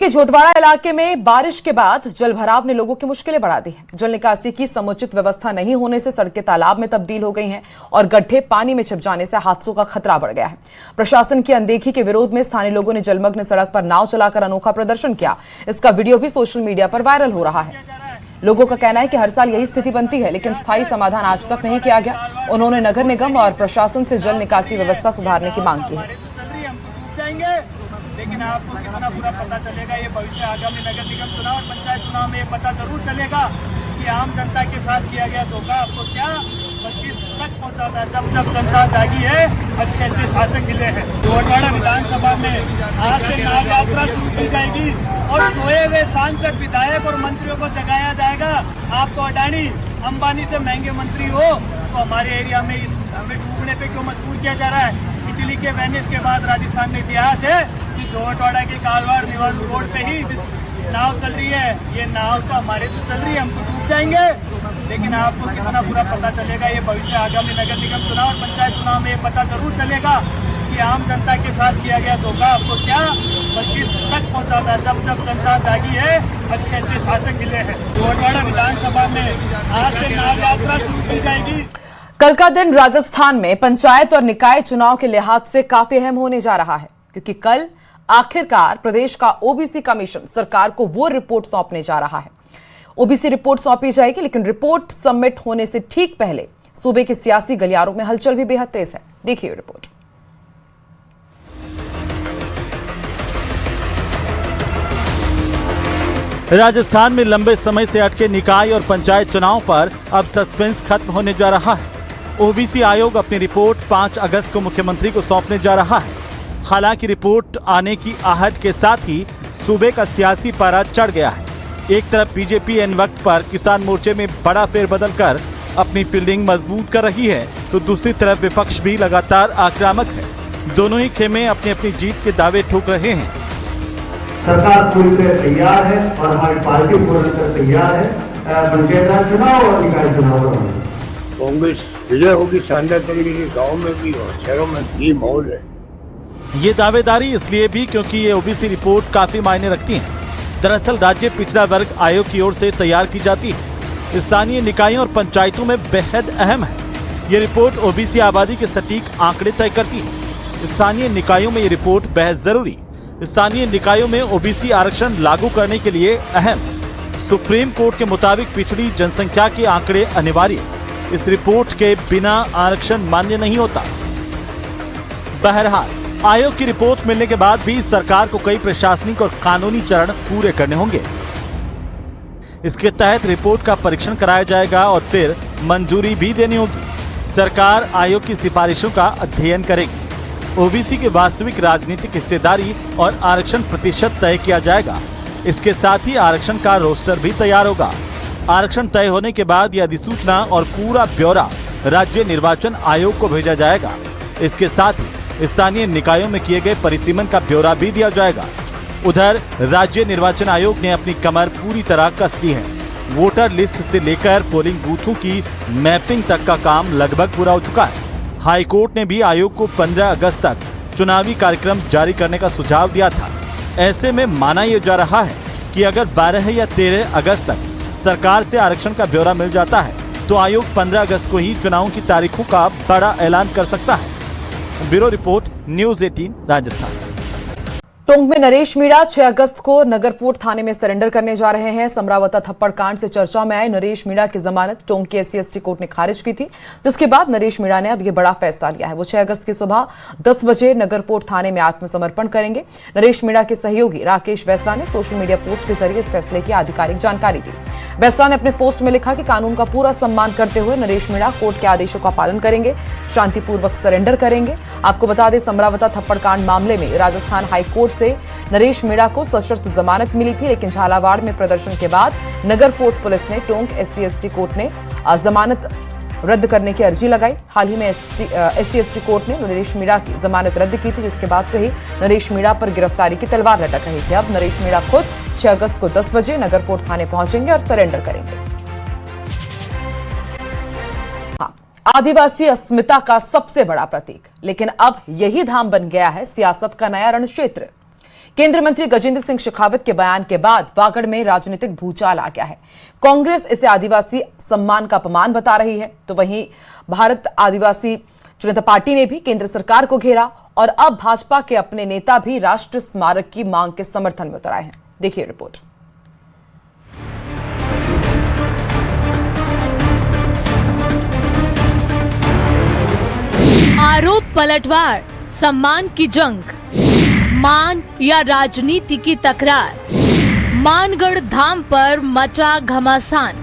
कि झोटवाड़ा इलाके में बारिश के बाद जलभराव ने लोगों की मुश्किलें बढ़ा दी हैं। जल निकासी की समुचित व्यवस्था नहीं होने से सड़कें तालाब में तब्दील हो गई हैं और गड्ढे पानी में छिप जाने से हादसों का खतरा बढ़ गया है। प्रशासन की अनदेखी के विरोध में स्थानीय लोगों ने जलमग्न सड़क पर नाव चलाकर अनोखा प्रदर्शन किया। इसका वीडियो भी सोशल मीडिया पर वायरल हो रहा है। लोगों का कहना है कि हर साल यही स्थिति बनती है, लेकिन स्थायी समाधान आज तक नहीं किया गया। उन्होंने नगर निगम और प्रशासन से जल निकासी व्यवस्था सुधारने की मांग की है। लेकिन आपको कितना पूरा पता चलेगा ये भविष्य आगामी नगर निगम चुनाव और पंचायत चुनाव में ये पता जरूर चलेगा कि आम जनता के साथ किया गया धोखा आपको क्या किस तक पहुंचा था। जब जब जनता जागी है, अच्छे अच्छे शासक मिले हैं। झोटवाड़ा विधानसभा में आज से नाव यात्रा शुरू की जाएगी और सोए हुए सांसद, विधायक और मंत्रियों को जगाया जाएगा। आपको अडानी अंबानी से महंगे मंत्री हो तो हमारे एरिया में इस हमें डूबने पे क्यों मजबूर किया जा रहा है। इटली के वेनिस के बाद राजस्थान में इतिहास है कि झोटवाड़ा के कालवाड़ निवालू रोड पे ही नाव चल रही है। ये नाव तो हमारे तो चल रही है, हम तो डूब जाएंगे। लेकिन आपको कितना पूरा पता चलेगा ये भविष्य आगामी नगर निगम चुनाव और पंचायत चुनाव में ये पता जरूर चलेगा कि आम जनता के साथ किया गया धोखा आपको क्या किस तक पहुंचा था। जब जब जनता जागी है, अच्छे अच्छे शासक मिले हैं। झोटवाड़ा विधानसभा में आज से नाव यात्रा शुरू की जाएगी। कल का दिन राजस्थान में पंचायत और निकाय चुनाव के लिहाज से काफी अहम होने जा रहा है, क्योंकि कल आखिरकार प्रदेश का ओबीसी कमीशन सरकार को वो रिपोर्ट सौंपने जा रहा है। ओबीसी रिपोर्ट सौंपी जाएगी, लेकिन रिपोर्ट सबमिट होने से ठीक पहले सूबे के सियासी गलियारों में हलचल भी बेहद तेज है। देखिए रिपोर्ट। राजस्थान में लंबे समय से अटके निकाय और पंचायत चुनाव पर अब सस्पेंस खत्म होने जा रहा है। ओबीसी आयोग अपनी रिपोर्ट 5 अगस्त को मुख्यमंत्री को सौंपने जा रहा है। हालांकि रिपोर्ट आने की आहट के साथ ही सूबे का सियासी पारा चढ़ गया है। एक तरफ बीजेपी एन वक्त पर किसान मोर्चे में बड़ा फेरबदल कर अपनी फील्डिंग मजबूत कर रही है, तो दूसरी तरफ विपक्ष भी लगातार आक्रामक है। दोनों ही खेमे अपनी अपनी जीत के दावे ठोक रहे हैं। सरकार पूरी तरह तैयार है और हमारी पार्टी पूरी तरह तैयार है पंचायत राज चुनाव और निकाय चुनाव में। कांग्रेस विजय होगी शानदार तरीके से, गाँव में भी और शहरों में भी माहौल है। ये दावेदारी इसलिए भी क्योंकि ये ओबीसी रिपोर्ट काफी मायने रखती है। दरअसल राज्य पिछड़ा वर्ग आयोग की ओर से तैयार की जाती है। स्थानीय निकायों और पंचायतों में बेहद अहम है। ये रिपोर्ट ओबीसी आबादी के सटीक आंकड़े तय करती है। स्थानीय निकायों में ये रिपोर्ट बेहद जरूरी। स्थानीय निकायों में ओबीसी आरक्षण लागू करने के लिए अहम। सुप्रीम कोर्ट के मुताबिक पिछड़ी जनसंख्या के आंकड़े अनिवार्य। इस रिपोर्ट के बिना आरक्षण मान्य नहीं होता। बहरहाल आयोग की रिपोर्ट मिलने के बाद भी सरकार को कई प्रशासनिक और कानूनी चरण पूरे करने होंगे। इसके तहत रिपोर्ट का परीक्षण कराया जाएगा और फिर मंजूरी भी देनी होगी। सरकार आयोग की सिफारिशों का अध्ययन करेगी। ओबीसी की वास्तविक राजनीतिक हिस्सेदारी और आरक्षण प्रतिशत तय किया जाएगा। इसके साथ ही आरक्षण का रोस्टर भी तैयार होगा। आरक्षण तय होने के बाद यह अधिसूचना और पूरा ब्यौरा राज्य निर्वाचन आयोग को भेजा जाएगा। इसके साथ ही स्थानीय निकायों में किए गए परिसीमन का ब्यौरा भी दिया जाएगा। उधर राज्य निर्वाचन आयोग ने अपनी कमर पूरी तरह कस ली है। वोटर लिस्ट से लेकर पोलिंग बूथों की मैपिंग तक का काम लगभग पूरा हो चुका है। हाई कोर्ट ने भी आयोग को 15 अगस्त तक चुनावी कार्यक्रम जारी करने का सुझाव दिया था। ऐसे में माना यह जा रहा है कि अगर 12 या 13 अगस्त तक सरकार से आरक्षण का ब्यौरा मिल जाता है तो आयोग 15 अगस्त को ही चुनावों की तारीखों का बड़ा ऐलान कर सकता है। Bureau report, news 18 Rajasthan. Tonk में नरेश मीणा 6 अगस्त को नगर फोर्ट थाने में सरेंडर करने जा रहे हैं। समरावता थप्पड़ कांड से चर्चा में आए नरेश मीणा की जमानत टोंक की SC/ST कोर्ट ने खारिज की थी, जिसके बाद नरेश मीणा ने अब यह बड़ा फैसला लिया है। वो 6 अगस्त की सुबह 10 बजे नगर फोर्ट थाने में आत्मसमर्पण करेंगे। नरेश मीणा के सहयोगी राकेश बैसला ने सोशल मीडिया पोस्ट के जरिए इस फैसले की आधिकारिक जानकारी दी। बैसला ने अपने पोस्ट में लिखा कि कानून का पूरा सम्मान करते हुए नरेश मीणा कोर्ट के आदेशों का पालन करेंगे, शांतिपूर्वक सरेंडर करेंगे। आपको बता दें, समरावता थप्पड़ कांड मामले में राजस्थान हाईकोर्ट से नरेश मीणा को सशर्त जमानत मिली थी, लेकिन झालावाड़ में प्रदर्शन के बाद नगर फोर्ट पुलिस ने टोंक SC/ST कोर्ट ने जमानत रद्द करने की अर्जी लगाई। हाल ही में SC/ST कोर्ट ने नरेश मीणा की जमानत रद्द की थी, जिसके बाद से ही नरेश मीणा पर गिरफ्तारी की तलवार लटक रही थी। अब नरेश मीणा खुद 6 अगस्त को 10 बजे नगर फोर्ट थाने पहुंचेंगे और सरेंडर करेंगे। आदिवासी अस्मिता का सबसे बड़ा प्रतीक, लेकिन अब यही धाम बन गया है सियासत का नया रणक्षेत्र। केंद्रीय मंत्री गजेंद्र सिंह शेखावत के बयान के बाद वागड़ में राजनीतिक भूचाल आ गया है। कांग्रेस इसे आदिवासी सम्मान का अपमान बता रही है, तो वहीं भारत आदिवासी जनता पार्टी ने भी केंद्र सरकार को घेरा और अब भाजपा के अपने नेता भी राष्ट्रीय स्मारक की मांग के समर्थन में उतर आए हैं। देखिए रिपोर्ट। आरोप पलटवार, सम्मान की जंग, मान या राजनीति की तकरार, मानगढ़ धाम पर मचा घमासान।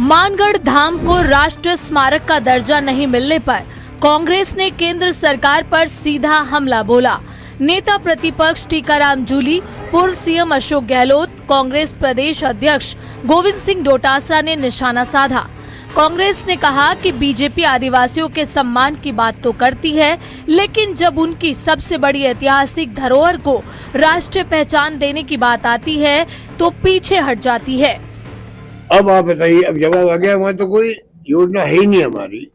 मानगढ़ धाम को राष्ट्रीय स्मारक का दर्जा नहीं मिलने पर कांग्रेस ने केंद्र सरकार पर सीधा हमला बोला। नेता प्रतिपक्ष टीकाराम जूली, पूर्व सीएम अशोक गहलोत, कांग्रेस प्रदेश अध्यक्ष गोविंद सिंह डोटासरा ने निशाना साधा। कांग्रेस ने कहा कि बीजेपी आदिवासियों के सम्मान की बात तो करती है, लेकिन जब उनकी सबसे बड़ी ऐतिहासिक धरोहर को राष्ट्रीय पहचान देने की बात आती है तो पीछे हट जाती है। अब आप बताइए, अब जवाब आ गया। वहाँ तो कोई योजना है ही नहीं हमारी,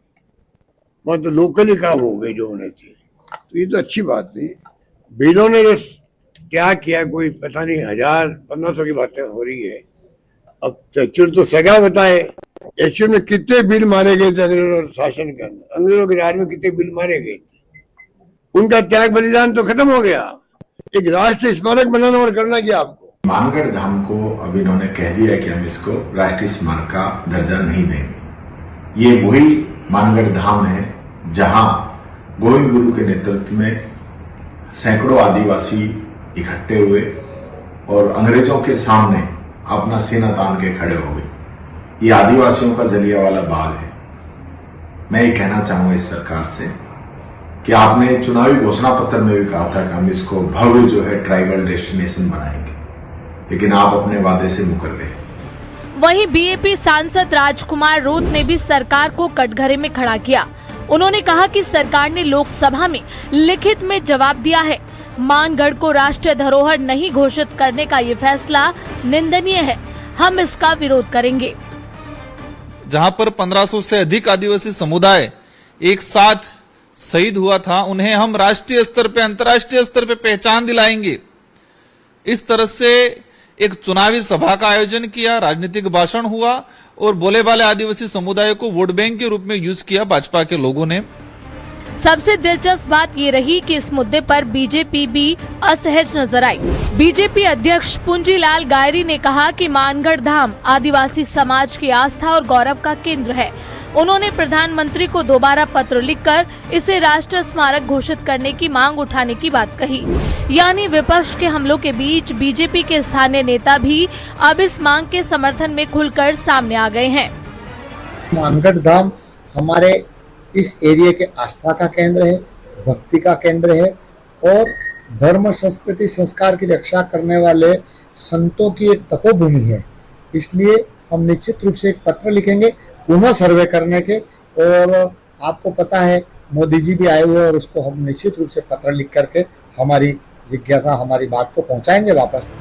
वहाँ तो लोकली काम हो गए जो होने थे, तो ये तो अच्छी बात नहीं। बिलों ने जो क्या किया, कोई पता नहीं 1000-1500 की बातें हो रही है। अब एक्चुअल तो सगा बताए, एक्चुअल में कितने बिल मारे गए थे अंग्रेजों शासन के अंदर, अंग्रेजों के राज में कितने बिल मारे गए थे, उनका त्याग बलिदान तो खत्म हो गया। एक राष्ट्रीय स्मारक बनाना और करना क्या आपको? मानगढ़ धाम को अब इन्होंने कह दिया कि हम इसको राष्ट्रीय स्मारक का दर्जा नहीं देंगे। ये वही मानगढ़ धाम है जहां गोविंद गुरु के नेतृत्व में सैकड़ों आदिवासी इकट्ठे हुए और अंग्रेजों के सामने अपना सीना तान के खड़े हो गए। ये आदिवासियों का जलियांवाला बाग है। मैं ये कहना चाहूंगा इस सरकार से कि आपने चुनावी घोषणा पत्र में भी कहा था कि हम इसको भव्य जो है ट्राइबल डेस्टिनेशन बनाएंगे, लेकिन आप अपने वादे से मुकर गए। वहीं बीएपी सांसद राजकुमार रोत ने भी सरकार को कटघरे में खड़ा किया। उन्होंने कहा कि सरकार ने लोकसभा में लिखित में जवाब दिया है। मानगढ़ को राष्ट्रीय धरोहर नहीं घोषित करने का ये फैसला निंदनीय है। हम इसका विरोध करेंगे। जहां पर 1500 से अधिक आदिवासी समुदाय एक साथ शहीद हुआ था, उन्हें हम राष्ट्रीय स्तर पे, अंतर्राष्ट्रीय स्तर पे पहचान दिलाएंगे। इस तरह से एक चुनावी सभा का आयोजन किया, राजनीतिक भाषण हुआ और बोले वाले आदिवासी समुदाय को वोट बैंक के रूप में यूज किया भाजपा के लोगों ने। सबसे दिलचस्प बात ये रही कि इस मुद्दे पर बीजेपी भी असहज नजर आई। बीजेपी अध्यक्ष पुंजीलाल गायरी ने कहा कि मानगढ़ धाम आदिवासी समाज की आस्था और गौरव का केंद्र है। उन्होंने प्रधानमंत्री को दोबारा पत्र लिखकर इसे राष्ट्रीय स्मारक घोषित करने की मांग उठाने की बात कही। यानी विपक्ष के हमलों के बीच बीजेपी के स्थानीय नेता भी अब इस मांग के समर्थन में खुलकर सामने आ गए हैं। मानगढ़ धाम हमारे इस एरिया के आस्था का केंद्र है, भक्ति का केंद्र है और धर्म, संस्कृति, संस्कार की रक्षा करने वाले संतों की एक तपोभूमि है। इसलिए हम निश्चित रूप से एक पत्र लिखेंगे पुनः सर्वे करने के, और आपको पता है मोदी जी भी आए हुए और उसको हम निश्चित रूप से पत्र लिख करके हमारी जिज्ञासा, हमारी बात को पहुंचाएंगे वापस।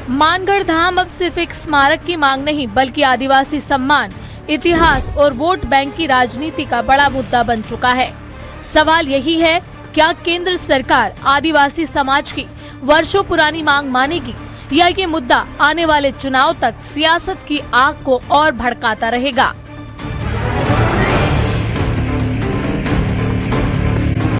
मानगढ़ धाम अब सिर्फ एक स्मारक की मांग नहीं, बल्कि आदिवासी सम्मान, इतिहास और वोट बैंक की राजनीति का बड़ा मुद्दा बन चुका है। सवाल यही है, क्या केंद्र सरकार आदिवासी समाज की वर्षों पुरानी मांग मानेगी या ये मुद्दा आने वाले चुनाव तक सियासत की आग को और भड़काता रहेगा?